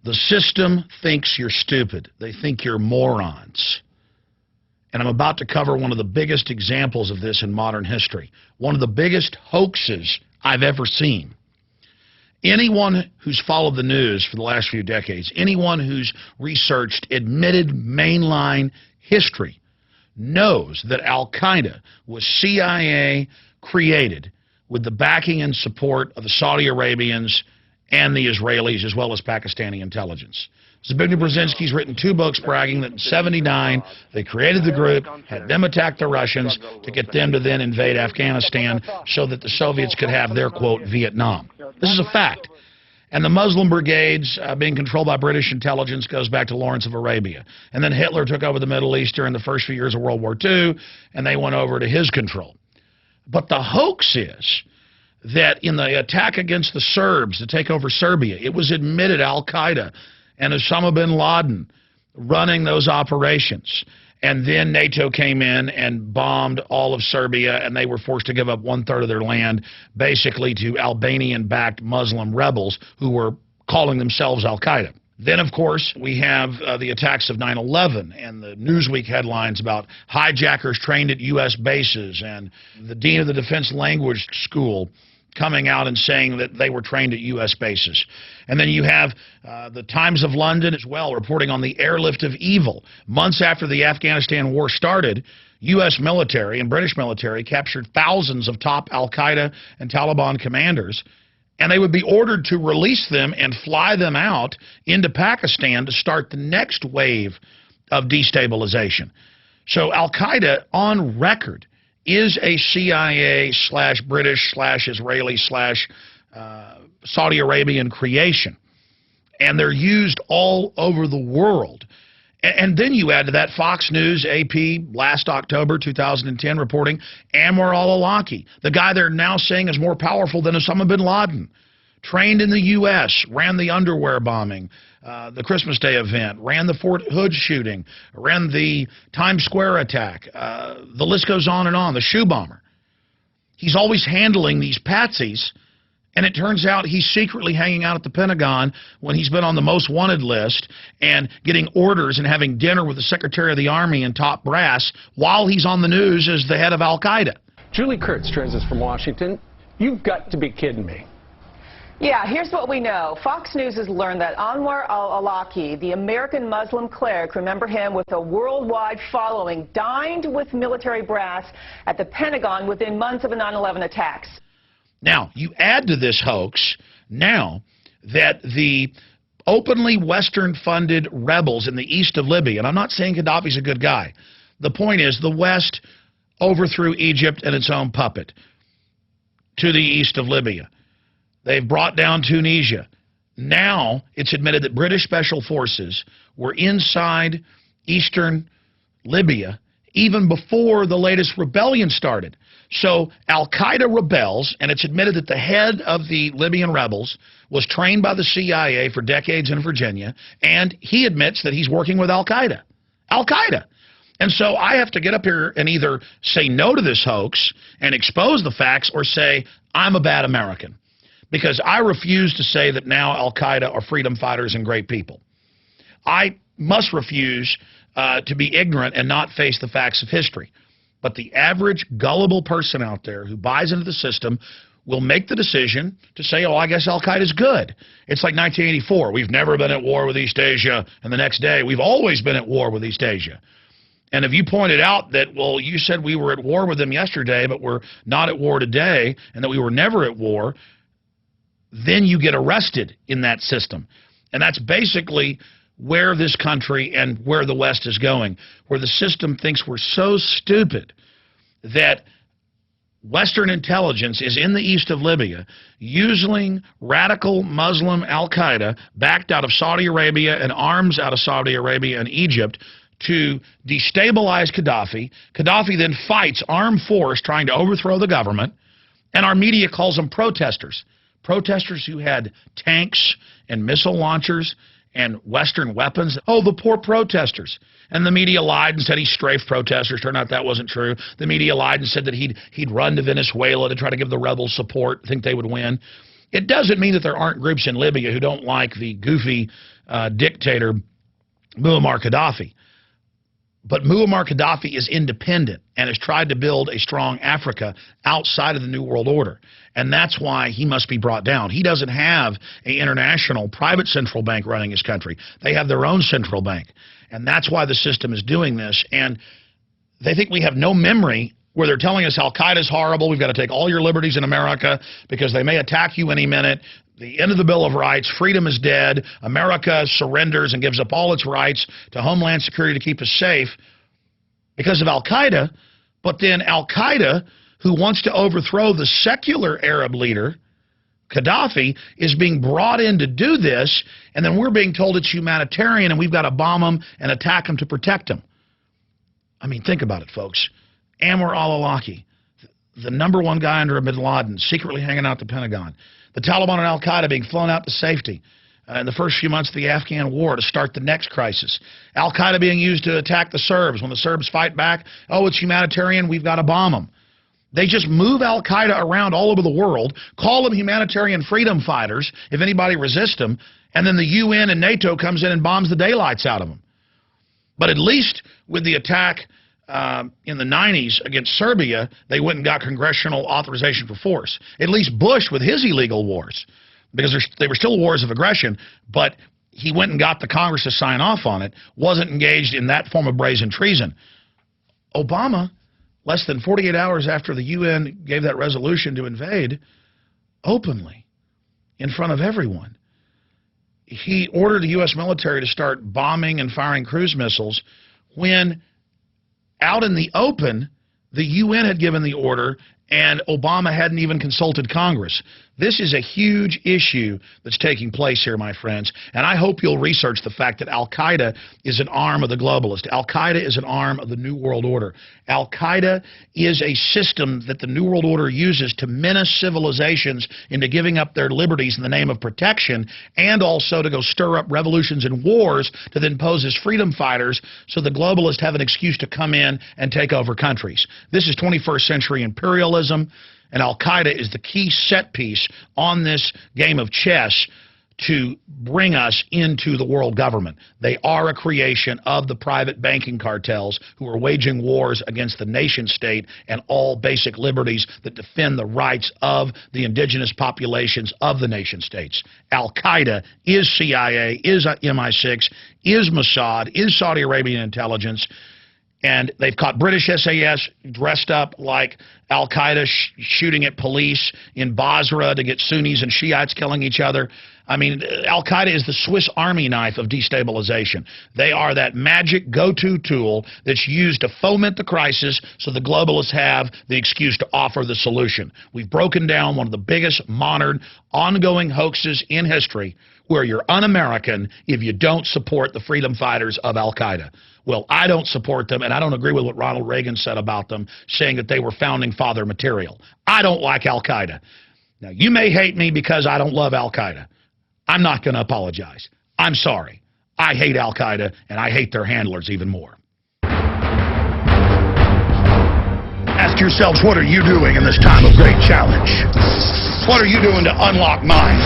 The system thinks you're stupid. They think you're morons. And I'm about to cover one of the biggest examples of this in modern history. One of the biggest hoaxes I've ever seen. Anyone who's followed the news for the last few decades, anyone who's researched admitted mainline history, knows that al-Qaeda was CIA created with the backing and support of the Saudi Arabians and the Israelis, as well as Pakistani intelligence. Zbigniew Brzezinski's written 2 books bragging that in '79 they created the group, had them attack the Russians to get them to then invade Afghanistan so that the Soviets could have their, quote, Vietnam. This is a fact. And the Muslim brigades being controlled by British intelligence goes back to Lawrence of Arabia. And then Hitler took over the Middle East during the first few years of World War II, and they went over to his control. But the hoax is that in the attack against the Serbs to take over Serbia, it was admitted al-Qaeda and Osama bin Laden running those operations. And then NATO came in and bombed all of Serbia, and they were forced to give up 1/3 of their land, basically to Albanian-backed Muslim rebels who were calling themselves al-Qaeda. Then, of course, we have the attacks of 9/11 and the Newsweek headlines about hijackers trained at U.S. bases, and the dean of the Defense Language School coming out and saying that they were trained at U.S. bases. And then you have the Times of London as well reporting on the airlift of evil. Months after the Afghanistan war started, U.S. military and British military captured thousands of top al-Qaeda and Taliban commanders, and they would be ordered to release them and fly them out into Pakistan to start the next wave of destabilization. So al-Qaeda, on record, is a CIA/British/Israeli/Saudi Arabian creation. And they're used all over the world. And then you add to that Fox News, AP, last October 2010, reporting Anwar al-Awlaki, the guy they're now saying is more powerful than Osama bin Laden, trained in the U.S., ran the underwear bombing, the Christmas Day event, ran the Fort Hood shooting, ran the Times Square attack. The list goes on, the shoe bomber. He's always handling these patsies, and it turns out he's secretly hanging out at the Pentagon when he's been on the most wanted list and getting orders and having dinner with the Secretary of the Army and top brass while he's on the news as the head of al-Qaeda. Julie Kurtz joins us from Washington. You've got to be kidding me. Yeah, here's what we know. Fox News has learned that Anwar al-Awlaki, the American Muslim cleric, remember him with a worldwide following, dined with military brass at the Pentagon within months of the 9/11 attacks. Now, you add to this hoax now that the openly Western-funded rebels in the east of Libya, and I'm not saying Gaddafi's a good guy. The point is the West overthrew Egypt and its own puppet to the east of Libya. They've brought down Tunisia. Now it's admitted that British special forces were inside eastern Libya even before the latest rebellion started. So al-Qaeda rebels, and it's admitted that the head of the Libyan rebels was trained by the CIA for decades in Virginia, and he admits that he's working with al-Qaeda. Al-Qaeda. And so I have to get up here and either say no to this hoax and expose the facts, or say I'm a bad American. Because I refuse to say that now al-Qaeda are freedom fighters and great people. I must refuse to be ignorant and not face the facts of history. But the average gullible person out there who buys into the system will make the decision to say, oh, I guess al-Qaeda is good. It's like 1984. We've never been at war with East Asia. And the next day, we've always been at war with East Asia. And if you pointed out that, well, you said we were at war with them yesterday, but we're not at war today, and that we were never at war, then you get arrested in that system. And that's basically where this country and where the West is going, where the system thinks we're so stupid that Western intelligence is in the east of Libya using radical Muslim al-Qaeda backed out of Saudi Arabia and arms out of Saudi Arabia and Egypt to destabilize Gaddafi. Gaddafi then fights armed force trying to overthrow the government, and our media calls them protesters. Protesters who had tanks and missile launchers and Western weapons. Oh, the poor protesters. And the media lied and said he strafed protesters. Turned out that wasn't true. The media lied and said that he'd run to Venezuela to try to give the rebels support, think they would win. It doesn't mean that there aren't groups in Libya who don't like the goofy dictator Muammar Gaddafi. But Muammar Gaddafi is independent and has tried to build a strong Africa outside of the New World Order. And that's why he must be brought down. He doesn't have an international private central bank running his country. They have their own central bank. And that's why the system is doing this. And they think we have no memory where they're telling us al-Qaeda is horrible, we've got to take all your liberties in America because they may attack you any minute. The end of the Bill of Rights, freedom is dead, America surrenders and gives up all its rights to Homeland Security to keep us safe because of al-Qaeda. But then al-Qaeda, who wants to overthrow the secular Arab leader, Gaddafi, is being brought in to do this, and then we're being told it's humanitarian and we've got to bomb them and attack them to protect them. I mean, think about it, folks. Anwar al-Awlaki, the #1 guy under bin Laden, secretly hanging out at the Pentagon. The Taliban and al-Qaeda being flown out to safety in the first few months of the Afghan war to start the next crisis. Al-Qaeda being used to attack the Serbs. When the Serbs fight back, oh, it's humanitarian, we've got to bomb them. They just move al-Qaeda around all over the world, call them humanitarian freedom fighters if anybody resists them, and then the UN and NATO comes in and bombs the daylights out of them. But at least with the attack in the 90s against Serbia, they went and got congressional authorization for force. At least Bush with his illegal wars, because they were still wars of aggression, but he went and got the Congress to sign off on it, wasn't engaged in that form of brazen treason. Obama, less than 48 hours after the UN gave that resolution to invade, openly, in front of everyone, he ordered the U.S. military to start bombing and firing cruise missiles when out in the open, the UN had given the order and Obama hadn't even consulted Congress. This is a huge issue that's taking place here, my friends, and I hope you'll research the fact that al-Qaeda is an arm of the globalists. Al-Qaeda is an arm of the New World Order. Al-Qaeda is a system that the New World Order uses to menace civilizations into giving up their liberties in the name of protection, and also to go stir up revolutions and wars to then pose as freedom fighters so the globalists have an excuse to come in and take over countries. This is 21st century imperialism. And al-Qaeda is the key set piece on this game of chess to bring us into the world government. They are a creation of the private banking cartels who are waging wars against the nation state and all basic liberties that defend the rights of the indigenous populations of the nation states. Al-Qaeda is CIA, is MI6, is Mossad, is Saudi Arabian intelligence. And they've caught British SAS dressed up like al-Qaeda shooting at police in Basra to get Sunnis and Shiites killing each other. I mean, al-Qaeda is the Swiss Army knife of destabilization. They are that magic go-to tool that's used to foment the crisis so the globalists have the excuse to offer the solution. We've broken down one of the biggest modern ongoing hoaxes in history, where you're un-American if you don't support the freedom fighters of al-Qaeda. Well, I don't support them, and I don't agree with what Ronald Reagan said about them, saying that they were founding father material. I don't like al-Qaeda. Now, you may hate me because I don't love al-Qaeda. I'm not going to apologize. I'm sorry. I hate al-Qaeda, and I hate their handlers even more. Ask yourselves, what are you doing in this time of great challenge? What are you doing to unlock minds?